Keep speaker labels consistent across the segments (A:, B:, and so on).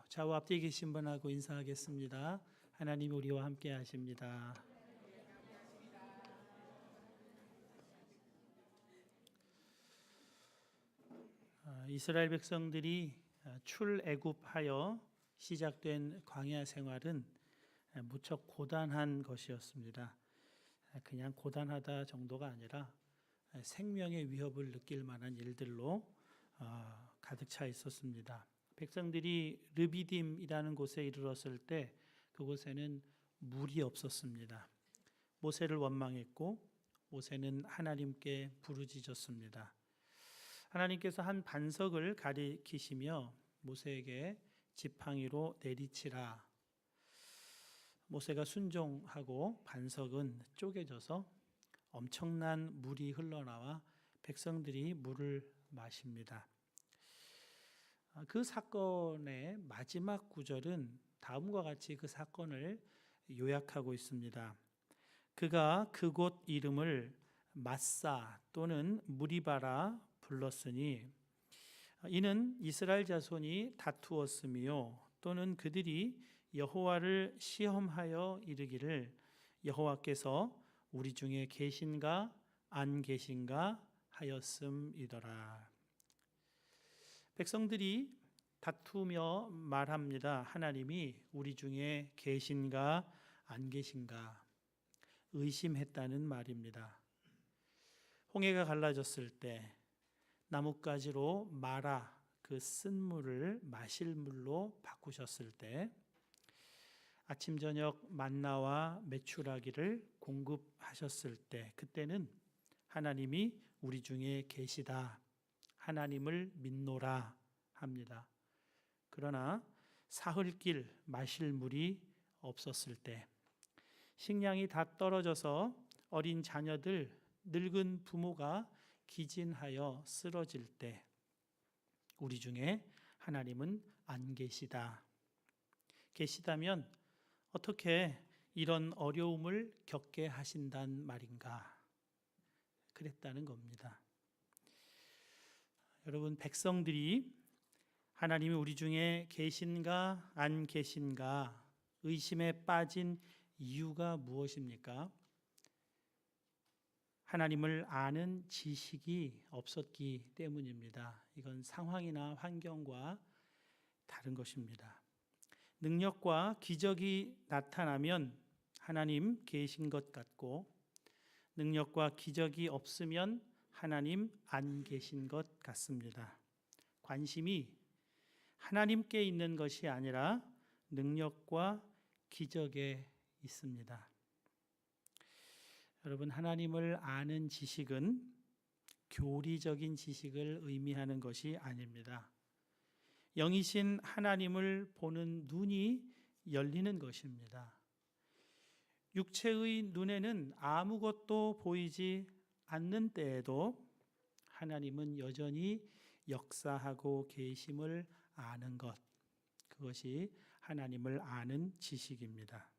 A: 좌우 앞뒤에 계신 분하고 인사하겠습니다. 하나님이 우리와 함께 하십니다. 이스라엘 백성들이 출애굽하여 시작된 광야 생활은 무척 고단한 것이었습니다. 그냥 고단하다 정도가 아니라 생명의 위협을 느낄 만한 일들로 가득 차 있었습니다. 백성들이 르비딤이라는 곳에 이르렀을 때 그곳에는 물이 없었습니다. 모세를 원망했고 모세는 하나님께 부르짖었습니다. 하나님께서 한 반석을 가리키시며 모세에게 지팡이로 내리치라. 모세가 순종하고 반석은 쪼개져서 엄청난 물이 흘러나와 백성들이 물을 마십니다. 그 사건의 마지막 구절은 다음과 같이 그 사건을 요약하고 있습니다. 그가 그곳 이름을 마사 또는 무리바라 불렀으니 이는 이스라엘 자손이 다투었으며 또는 그들이 여호와를 시험하여 이르기를 여호와께서 우리 중에 계신가 안 계신가 하였음이더라. 백성들이 다투며 말합니다. 하나님이 우리 중에 계신가 안 계신가 의심했다는 말입니다. 홍해가 갈라졌을 때 나뭇가지로 말아 그 쓴 물을 마실 물로 바꾸셨을 때 아침 저녁 만나와 메추라기를 공급하셨을 때 그때는 하나님이 우리 중에 계시다. 하나님을 믿노라 합니다. 그러나 사흘길 마실 물이 없었을 때 식량이 다 떨어져서 어린 자녀들, 늙은 부모가 기진하여 쓰러질 때 우리 중에 하나님은 안 계시다. 계시다면 어떻게 이런 어려움을 겪게 하신단 말인가? 그랬다는 겁니다. 여러분, 백성들이 하나님이 우리 중에 계신가 안 계신가 의심에 빠진 이유가 무엇입니까? 하나님을 아는 지식이 없었기 때문입니다. 이건 상황이나 환경과 다른 것입니다. 능력과 기적이 나타나면 하나님 계신 것 같고 능력과 기적이 없으면 하나님 안 계신 것 같습니다. 관심이 하나님께 있는 것이 아니라 능력과 기적에 있습니다. 여러분, 하나님을 아는 지식은 교리적인 지식을 의미하는 것이 아닙니다. 영이신 하나님을 보는 눈이 열리는 것입니다. 육체의 눈에는 아무것도 보이지 않는 때에도 하나님은 여전히 역사하고 계심을 아는 것, 그것이 하나님을 아는 지식입니다.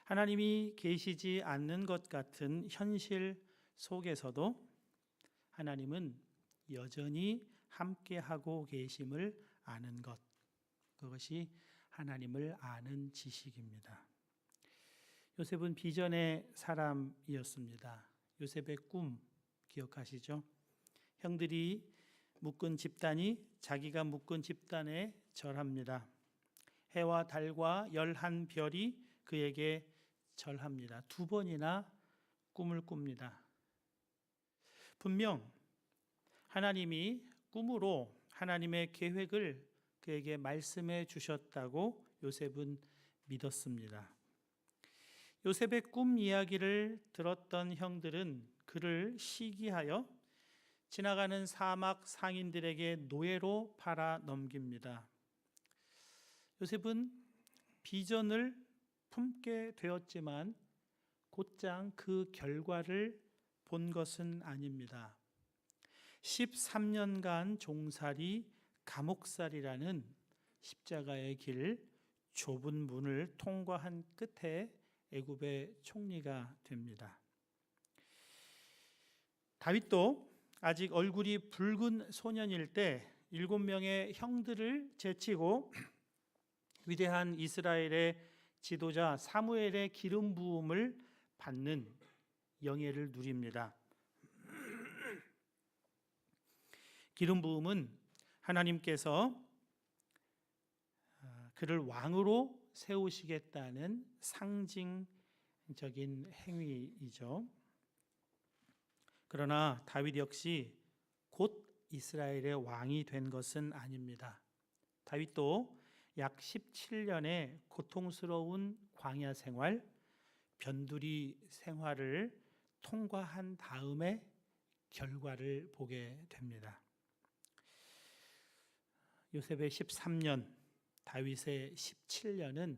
A: 하나님이 계시지 않는 것 같은 현실 속에서도 하나님은 여전히 함께하고 계심을 아는 것, 그것이 하나님을 아는 지식입니다. 요셉은 비전의 사람이었습니다. 요셉의 꿈 기억하시죠? 형들이 묶은 집단이 자기가 묶은 집단에 절합니다. 해와 달과 11별이 그에게 절합니다. 2번이나 꿈을 꿉니다. 분명 하나님이 꿈으로 하나님의 계획을 그에게 말씀해 주셨다고 요셉은 믿었습니다. 요셉의 꿈 이야기를 들었던 형들은 그를 시기하여 지나가는 사막 상인들에게 노예로 팔아 넘깁니다. 요셉은 비전을 품게 되었지만 곧장 그 결과를 본 것은 아닙니다. 13년간 종살이 감옥살이라는 십자가의 길 좁은 문을 통과한 끝에 애굽의 총리가 됩니다. 다윗도 아직 얼굴이 붉은 소년일 때 7명의 형들을 제치고 위대한 이스라엘의 지도자 사무엘의 기름 부음을 받는 영예를 누립니다. 기름 부음은 하나님께서 그를 왕으로 세우시겠다는 상징적인 행위이죠. 그러나 다윗 역시 곧 이스라엘의 왕이 된 것은 아닙니다. 다윗도 약 17년의 고통스러운 광야 생활, 변두리 생활을 통과한 다음에 결과를 보게 됩니다. 요셉의 13년, 다윗의 17년은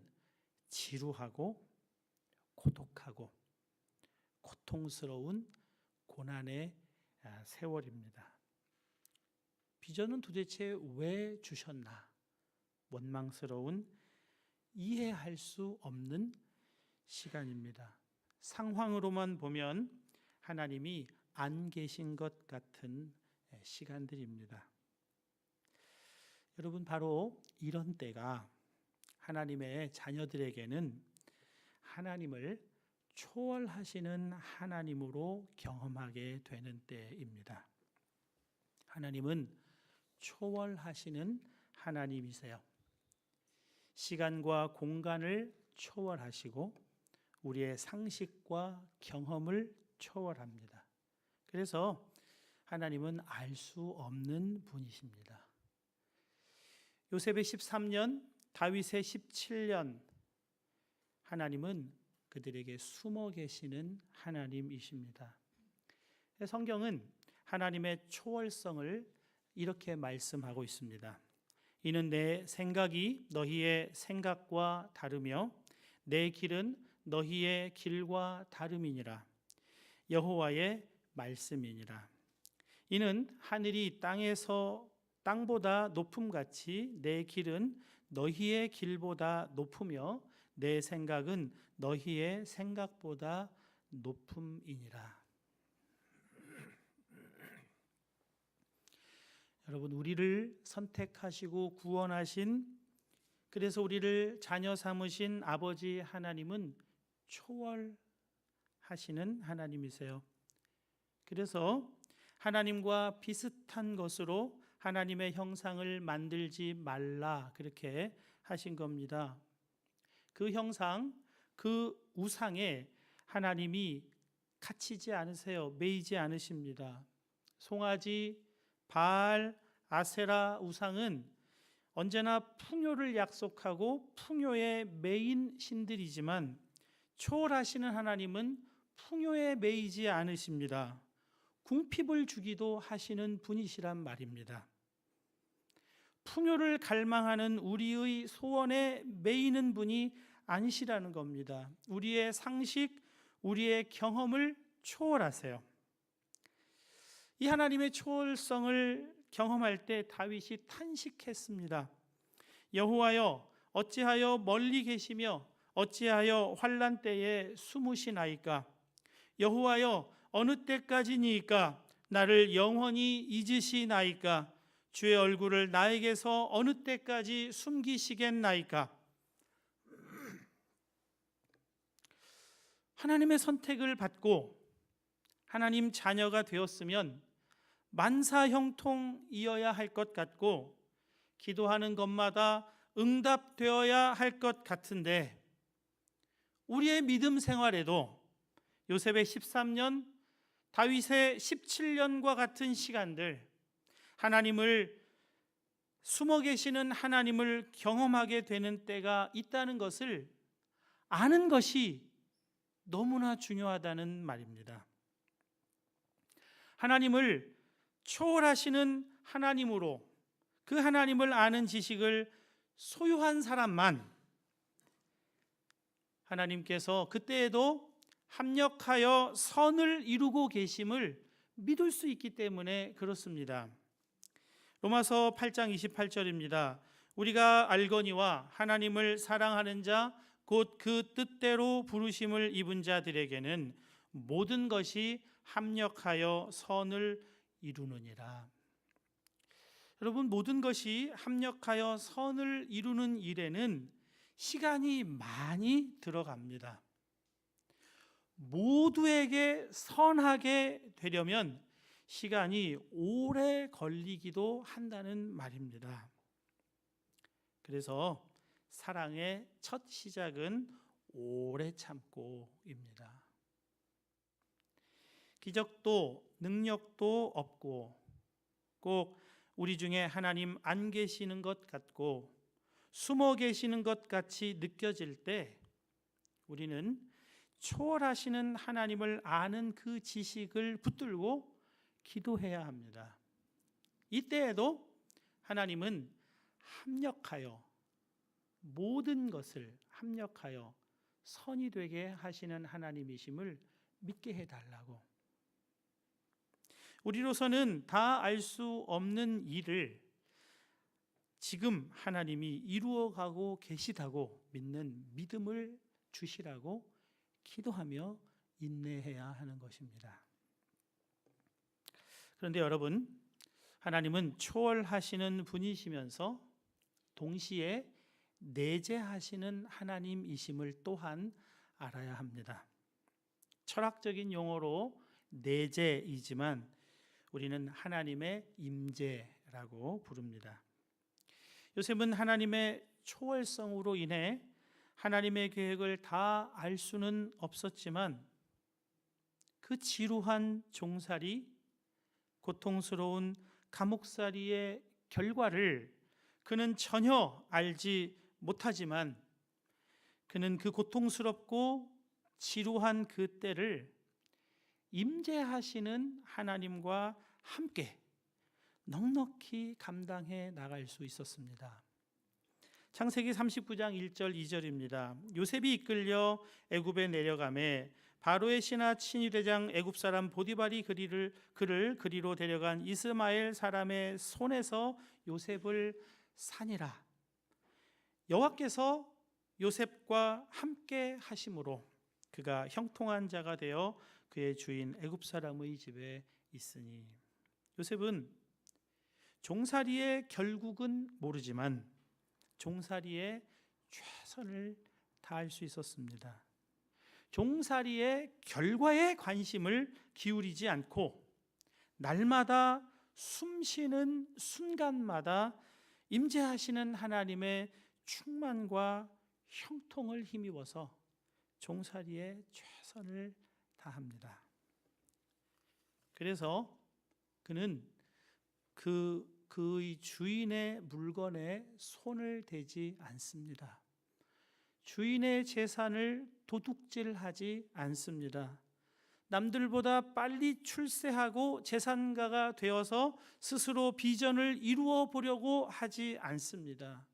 A: 지루하고 고독하고 고통스러운 고난의 세월입니다. 비전은 도대체 왜 주셨나? 원망스러운, 이해할 수 없는 시간입니다. 상황으로만 보면 하나님이 안 계신 것 같은 시간들입니다. 여러분, 바로 이런 때가 하나님의 자녀들에게는 하나님을 초월하시는 하나님으로 경험하게 되는 때입니다. 하나님은 초월하시는 하나님이세요. 시간과 공간을 초월하시고 우리의 상식과 경험을 초월합니다. 그래서 하나님은 알 수 없는 분이십니다. 요셉의 13년, 다윗의 17년, 하나님은 그들에게 숨어 계시는 하나님이십니다. 성경은 하나님의 초월성을 이렇게 말씀하고 있습니다. 이는 내 생각이 너희의 생각과 다르며 내 길은 너희의 길과 다름이니라. 여호와의 말씀이니라. 이는 하늘이 땅보다 높음같이 내 길은 너희의 길보다 높으며 내 생각은 너희의 생각보다 높음이니라. 여러분, 우리를 선택하시고 구원하신, 그래서 우리를 자녀 삼으신 아버지 하나님은 초월하시는 하나님이세요. 그래서 하나님과 비슷한 것으로 하나님의 형상을 만들지 말라, 그렇게 하신 겁니다. 그 형상, 그 우상에 하나님이 갇히지 않으세요. 매이지 않으십니다. 송아지, 바알, 아세라 우상은 언제나 풍요를 약속하고 풍요에 매인 신들이지만 초월하시는 하나님은 풍요에 매이지 않으십니다. 궁핍을 주기도 하시는 분이시란 말입니다. 풍요를 갈망하는 우리의 소원에 매이는 분이 아니시라는 겁니다. 우리의 상식, 우리의 경험을 초월하세요. 이 하나님의 초월성을 경험할 때 다윗이 탄식했습니다. 여호와여, 어찌하여 멀리 계시며 어찌하여 환난 때에 숨으시나이까? 여호와여, 어느 때까지니이까? 나를 영원히 잊으시나이까? 주의 얼굴을 나에게서 어느 때까지 숨기시겠나이까? 하나님의 선택을 받고 하나님 자녀가 되었으면 만사형통이어야 할 것 같고 기도하는 것마다 응답되어야 할 것 같은데, 우리의 믿음 생활에도 요셉의 13년, 다윗의 17년과 같은 시간들, 하나님을 숨어 계시는 하나님을 경험하게 되는 때가 있다는 것을 아는 것이 너무나 중요하다는 말입니다. 하나님을 초월하시는 하나님으로 그 하나님을 아는 지식을 소유한 사람만 하나님께서 그때에도 합력하여 선을 이루고 계심을 믿을 수 있기 때문에 그렇습니다. 로마서 8장 28절입니다. 우리가 알거니와 하나님을 사랑하는 자 곧 그 뜻대로 부르심을 입은 자들에게는 모든 것이 합력하여 선을 이루느니라. 여러분, 모든 것이 합력하여 선을 이루는 일에는 시간이 많이 들어갑니다. 모두에게 선하게 되려면 시간이 오래 걸리기도 한다는 말입니다. 그래서 사랑의 첫 시작은 오래 참고입니다. 기적도 능력도 없고 꼭 우리 중에 하나님 안 계시는 것 같고 숨어 계시는 것 같이 느껴질 때 우리는 초월하시는 하나님을 아는 그 지식을 붙들고 기도해야 합니다. 이때에도 하나님은 합력하여 모든 것을 합력하여 선이 되게 하시는 하나님이심을 믿게 해달라고. 우리로서는 다 알 수 없는 일을 지금 하나님이 이루어가고 계시다고 믿는 믿음을 주시라고 기도하며 인내해야 하는 것입니다. 그런데 여러분, 하나님은 초월하시는 분이시면서 동시에 내재하시는 하나님이심을 또한 알아야 합니다. 철학적인 용어로 내재이지만 우리는 하나님의 임재라고 부릅니다. 요셉은 하나님의 초월성으로 인해 하나님의 계획을 다 알 수는 없었지만 그 지루한 종살이, 고통스러운 감옥살이의 결과를 그는 전혀 알지 못하지만 그는 그 고통스럽고 지루한 그 때를 임재하시는 하나님과 함께 넉넉히 감당해 나갈 수 있었습니다. 창세기 39장 1절 2절입니다. 요셉이 이끌려 애굽에 내려가매 바로의 신하 친위대장 애굽 사람 보디발이 그를 그리로 데려간 이스마엘 사람의 손에서 요셉을 산이라. 여호와께서 요셉과 함께 하심으로 그가 형통한 자가 되어 그의 주인 애굽 사람의 집에 있으니. 요셉은 종살이의 결국은 모르지만 종살이의 최선을 다할 수 있었습니다. 종살이의 결과에 관심을 기울이지 않고 날마다 숨쉬는 순간마다 임재하시는 하나님의 충만과 형통을 힘입어서 종살이의 최선을 다합니다. 그래서 그는 그의 주인의 물건에 손을 대지 않습니다. 주인의 재산을 도둑질하지 않습니다. 남들보다 빨리 출세하고 재산가가 되어서 스스로 비전을 이루어 보려고 하지 않습니다.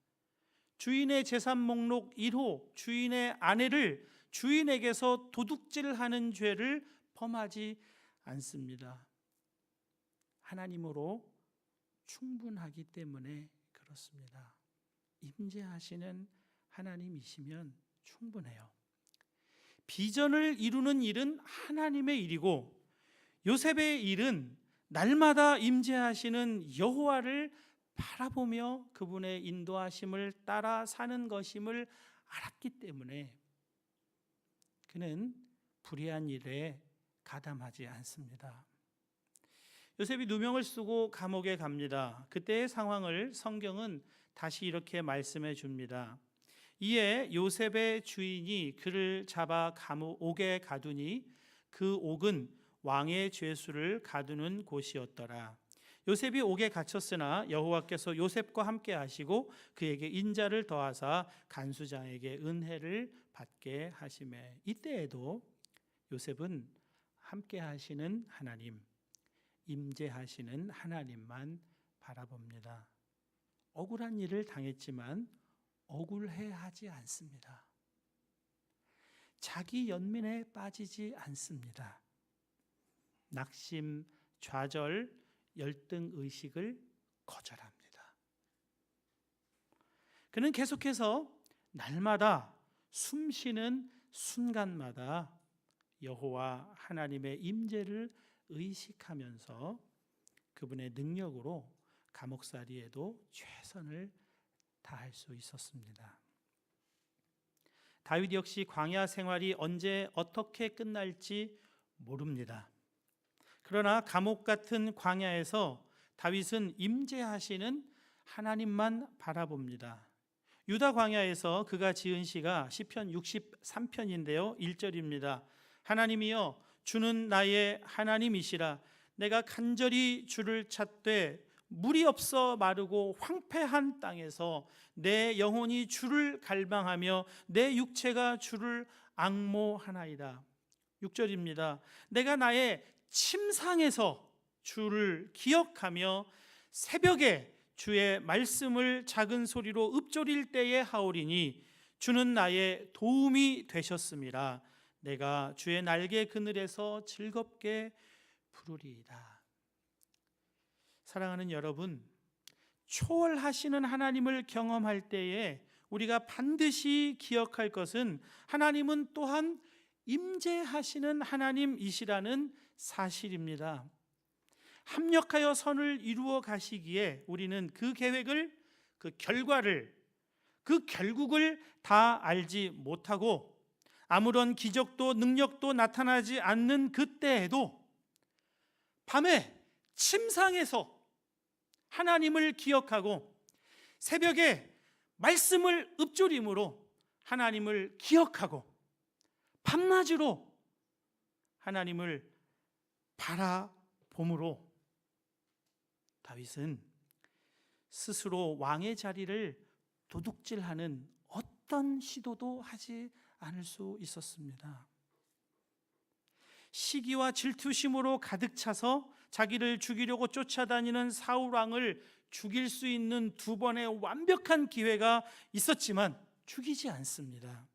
A: 주인의 재산 목록 1호, 주인의 아내를 주인에게서 도둑질하는 죄를 범하지 않습니다. 하나님으로 충분하기 때문에 그렇습니다. 임재하시는 하나님이시면 충분해요. 비전을 이루는 일은 하나님의 일이고 요셉의 일은 날마다 임재하시는 여호와를 바라보며 그분의 인도하심을 따라 사는 것임을 알았기 때문에 그는 불의한 일에 가담하지 않습니다. 요셉이 누명을 쓰고 감옥에 갑니다. 그때의 상황을 성경은 다시 이렇게 말씀해 줍니다. 이에 요셉의 주인이 그를 잡아 옥에 가두니 그 옥은 왕의 죄수를 가두는 곳이었더라. 요셉이 옥에 갇혔으나 여호와께서 요셉과 함께 하시고 그에게 인자를 더하사 간수장에게 은혜를 받게 하시매. 이때에도 요셉은 함께 하시는 하나님, 임재하시는 하나님만 바라봅니다. 억울한 일을 당했지만 억울해하지 않습니다. 자기 연민에 빠지지 않습니다. 낙심, 좌절, 열등 의식을 거절합니다. 그는 계속해서 날마다 숨쉬는 순간마다 여호와 하나님의 임재를 의식하면서 그분의 능력으로 감옥살이에도 최선을 다할 수 있었습니다. 다윗 역시 광야 생활이 언제 어떻게 끝날지 모릅니다. 그러나 감옥 같은 광야에서 다윗은 임재하시는 하나님만 바라봅니다. 유다 광야에서 그가 지은 시가 시편 63편인데요. 1절입니다. 하나님이여 주는 나의 하나님이시라. 내가 간절히 주를 찾되 물이 없어 마르고 황폐한 땅에서 내 영혼이 주를 갈망하며 내 육체가 주를 앙모하나이다. 6절입니다. 내가 나의 침상에서 주를 기억하며 새벽에 주의 말씀을 작은 소리로 읊조릴 때에 하오리니 주는 나의 도움이 되셨음이라. 내가 주의 날개 그늘에서 즐겁게 부르리이다. 사랑하는 여러분, 초월하시는 하나님을 경험할 때에 우리가 반드시 기억할 것은 하나님은 또한 임재하시는 하나님이시라는 사실입니다. 합력하여 선을 이루어 가시기에 우리는 그 계획을, 그 결과를, 그 결국을 다 알지 못하고 아무런 기적도 능력도 나타나지 않는 그때에도 밤에 침상에서 하나님을 기억하고 새벽에 말씀을 읊조림으로 하나님을 기억하고 밤낮으로 하나님을 바라봄으로 다윗은 스스로 왕의 자리를 도둑질하는 어떤 시도도 하지 않을 수 있었습니다. 시기와 질투심으로 가득 차서 자기를 죽이려고 쫓아다니는 사울 왕을 죽일 수 있는 두 번의 완벽한 기회가 있었지만 죽이지 않습니다.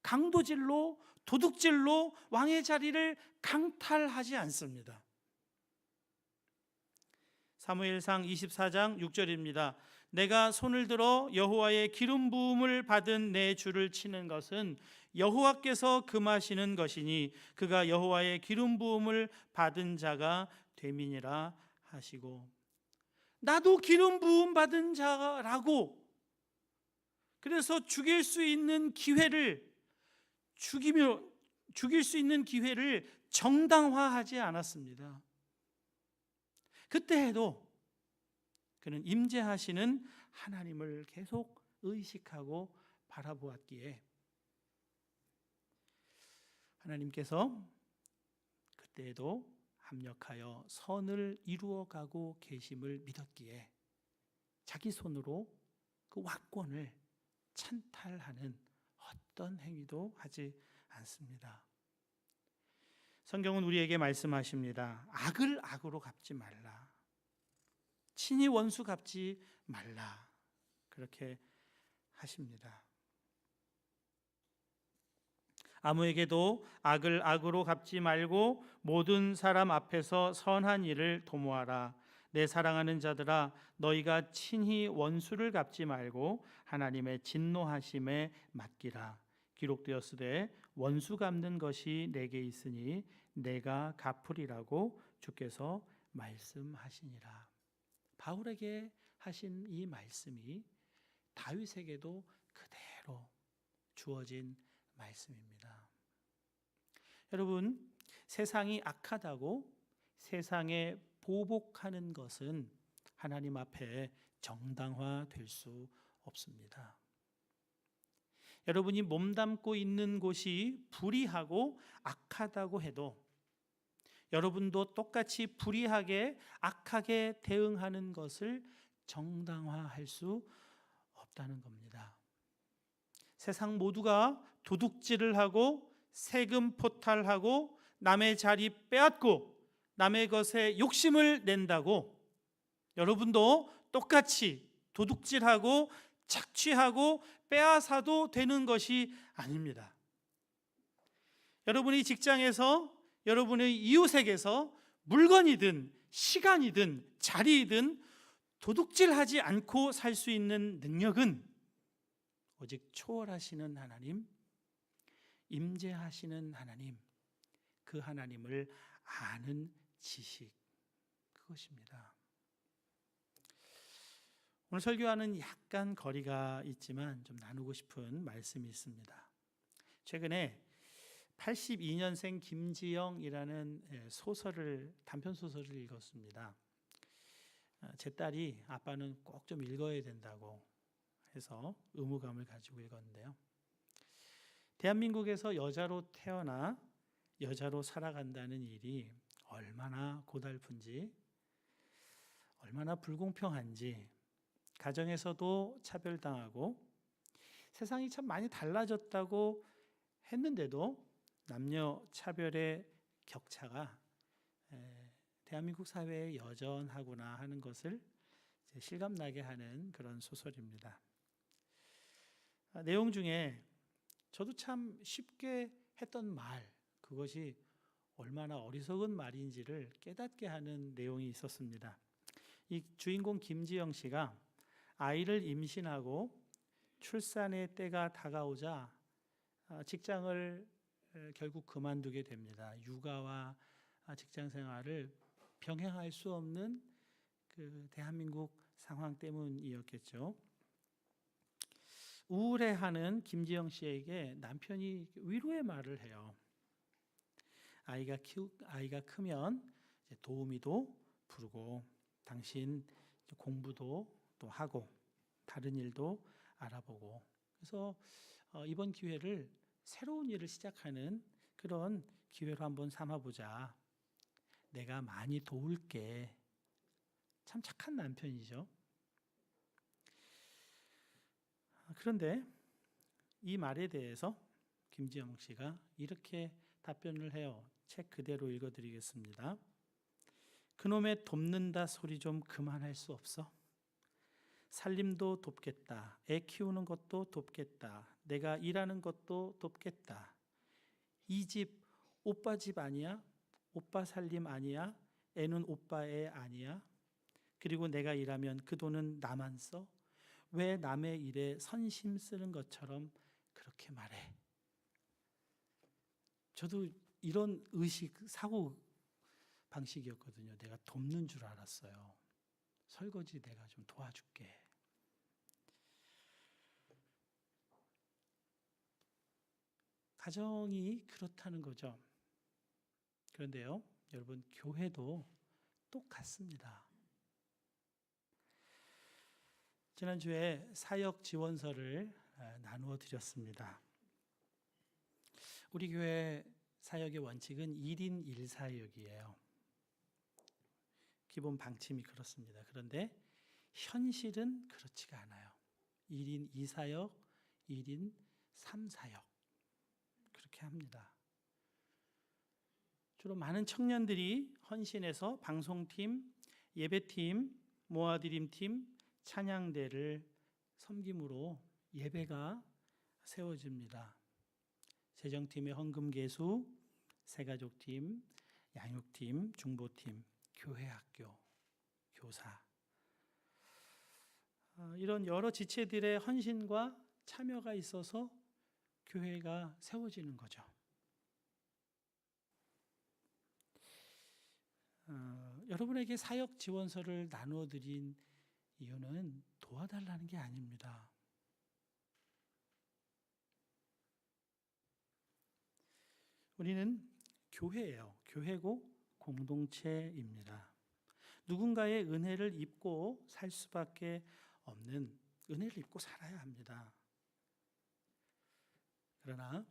A: 강도질로, 도둑질로 왕의 자리를 강탈하지 않습니다. 사무엘상 24장 6절입니다. 내가 손을 들어 여호와의 기름 부음을 받은 내 주를 치는 것은 여호와께서 금하시는 것이니 그가 여호와의 기름 부음을 받은 자가 됨이니라 하시고, 나도 기름 부음 받은 자라고 그래서 죽일 수 있는 기회를 죽일 수 있는 기회를 정당화하지 않았습니다. 그때에도 그는 임재하시는 하나님을 계속 의식하고 바라보았기에 하나님께서 그때에도 합력하여 선을 이루어가고 계심을 믿었기에 자기 손으로 그 왕권을 찬탈하는 어떤 행위도 하지 않습니다. 성경은 우리에게 말씀하십니다. 악을 악으로 갚지 말라. 친히 원수 갚지 말라. 그렇게 하십니다. 아무에게도 악을 악으로 갚지 말고 모든 사람 앞에서 선한 일을 도모하라. 내 사랑하는 자들아, 너희가 친히 원수를 갚지 말고 하나님의 진노하심에 맡기라. 기록되었으되 원수 갚는 것이 내게 있으니 내가 갚으리라고 주께서 말씀하시니라. 바울에게 하신 이 말씀이 다윗에게도 그대로 주어진 말씀입니다. 여러분, 세상이 악하다고 세상에 보복하는 것은 하나님 앞에 정당화될 수 없습니다. 여러분이 몸담고 있는 곳이 불의하고 악하다고 해도 여러분도 똑같이 불의하게 악하게 대응하는 것을 정당화할 수 없다는 겁니다. 세상 모두가 도둑질을 하고 세금 포탈하고 남의 자리 빼앗고 남의 것에 욕심을 낸다고 여러분도 똑같이 도둑질하고 착취하고 빼앗아도 되는 것이 아닙니다. 여러분이 직장에서, 여러분의 이웃에게서 물건이든 시간이든 자리이든 도둑질하지 않고 살 수 있는 능력은 오직 초월하시는 하나님, 임재하시는 하나님, 그 하나님을 아는 지식, 그것입니다. 오늘 설교와는 약간 거리가 있지만 좀 나누고 싶은 말씀이 있습니다. 최근에 82년생 김지영이라는 단편 소설을 읽었습니다. 제 딸이 아빠는 꼭 좀 읽어야 된다고 해서 의무감을 가지고 읽었는데요. 대한민국에서 여자로 태어나 여자로 살아간다는 일이 얼마나 고달픈지, 얼마나 불공평한지, 가정에서도 차별당하고 세상이 참 많이 달라졌다고 했는데도 남녀 차별의 격차가 대한민국 사회에 여전하구나 하는 것을 실감나게 하는 그런 소설입니다. 내용 중에 저도 참 쉽게 했던 말, 그것이 얼마나 어리석은 말인지를 깨닫게 하는 내용이 있었습니다. 이 주인공 김지영 씨가 아이를 임신하고 출산의 때가 다가오자 직장을 결국 그만두게 됩니다. 육아와 직장 생활을 병행할 수 없는 그 대한민국 상황 때문이었겠죠. 우울해하는 김지영 씨에게 남편이 위로의 말을 해요. 아이가 크면 도우미도 부르고 당신 공부도 또 하고 다른 일도 알아보고, 그래서 이번 기회를 새로운 일을 시작하는 그런 기회로 한번 삼아보자. 내가 많이 도울게. 참 착한 남편이죠. 그런데 이 말에 대해서 김지영 씨가 이렇게 답변을 해요. 책 그대로 읽어드리겠습니다. 그놈의 돕는다 소리 좀 그만할 수 없어? 살림도 돕겠다. 애 키우는 것도 돕겠다. 내가 일하는 것도 돕겠다. 이 집 오빠 집 아니야? 오빠 살림 아니야? 애는 오빠 애 아니야? 그리고 내가 일하면 그 돈은 나만 써? 왜 남의 일에 선심 쓰는 것처럼 그렇게 말해? 저도 이런 사고 방식이었거든요. 내가 돕는 줄 알았어요. 설거지 내가 좀 도와줄게. 가정이 그렇다는 거죠. 그런데요, 여러분, 교회도 똑같습니다. 지난주에 사역 지원서를 나누어 드렸습니다. 우리 교회 사역의 원칙은 1인 1사역이에요. 기본 방침이 그렇습니다. 그런데 현실은 그렇지가 않아요. 1인 2사역, 1인 3사역 그렇게 합니다. 주로 많은 청년들이 헌신해서 방송팀, 예배팀, 모아드림팀, 찬양대를 섬김으로 예배가 세워집니다. 재정팀의 헌금개수, 새가족팀, 양육팀, 중보팀, 교회학교, 교사, 이런 여러 지체들의 헌신과 참여가 있어서 교회가 세워지는 거죠. 여러분에게 사역 지원서를 나누어 드린 이유는 도와달라는 게 아닙니다. 우리는 교회예요. 교회고 공동체입니다. 누군가의 은혜를 입고 살 수밖에 없는, 은혜를 입고 살아야 합니다. 그러나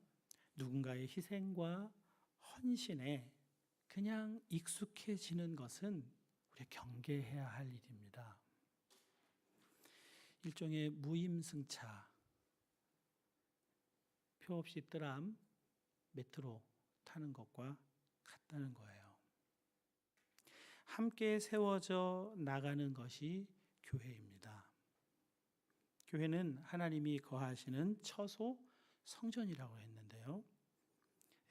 A: 누군가의 희생과 헌신에 그냥 익숙해지는 것은 우리가 경계해야 할 일입니다. 일종의 무임승차, 표 없이 뜨람, 메트로 타는 것과 같다는 거예요. 함께 세워져 나가는 것이 교회입니다. 교회는 하나님이 거하시는 처소, 성전이라고 했는데요.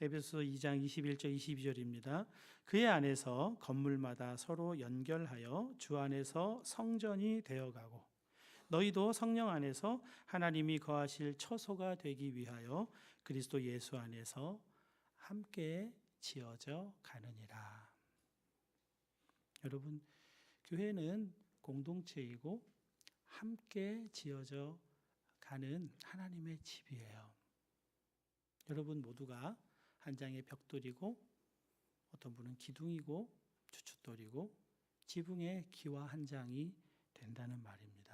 A: 에베소서 2장 21절 22절입니다. 그의 안에서 건물마다 서로 연결하여 주 안에서 성전이 되어가고 너희도 성령 안에서 하나님이 거하실 처소가 되기 위하여 그리스도 예수 안에서 함께 지어져 가느니라. 여러분, 교회는 공동체이고 함께 지어져 가는 하나님의 집이에요. 여러분 모두가 한 장의 벽돌이고 어떤 분은 기둥이고 주춧돌이고 지붕의 기와 한 장이 된다는 말입니다.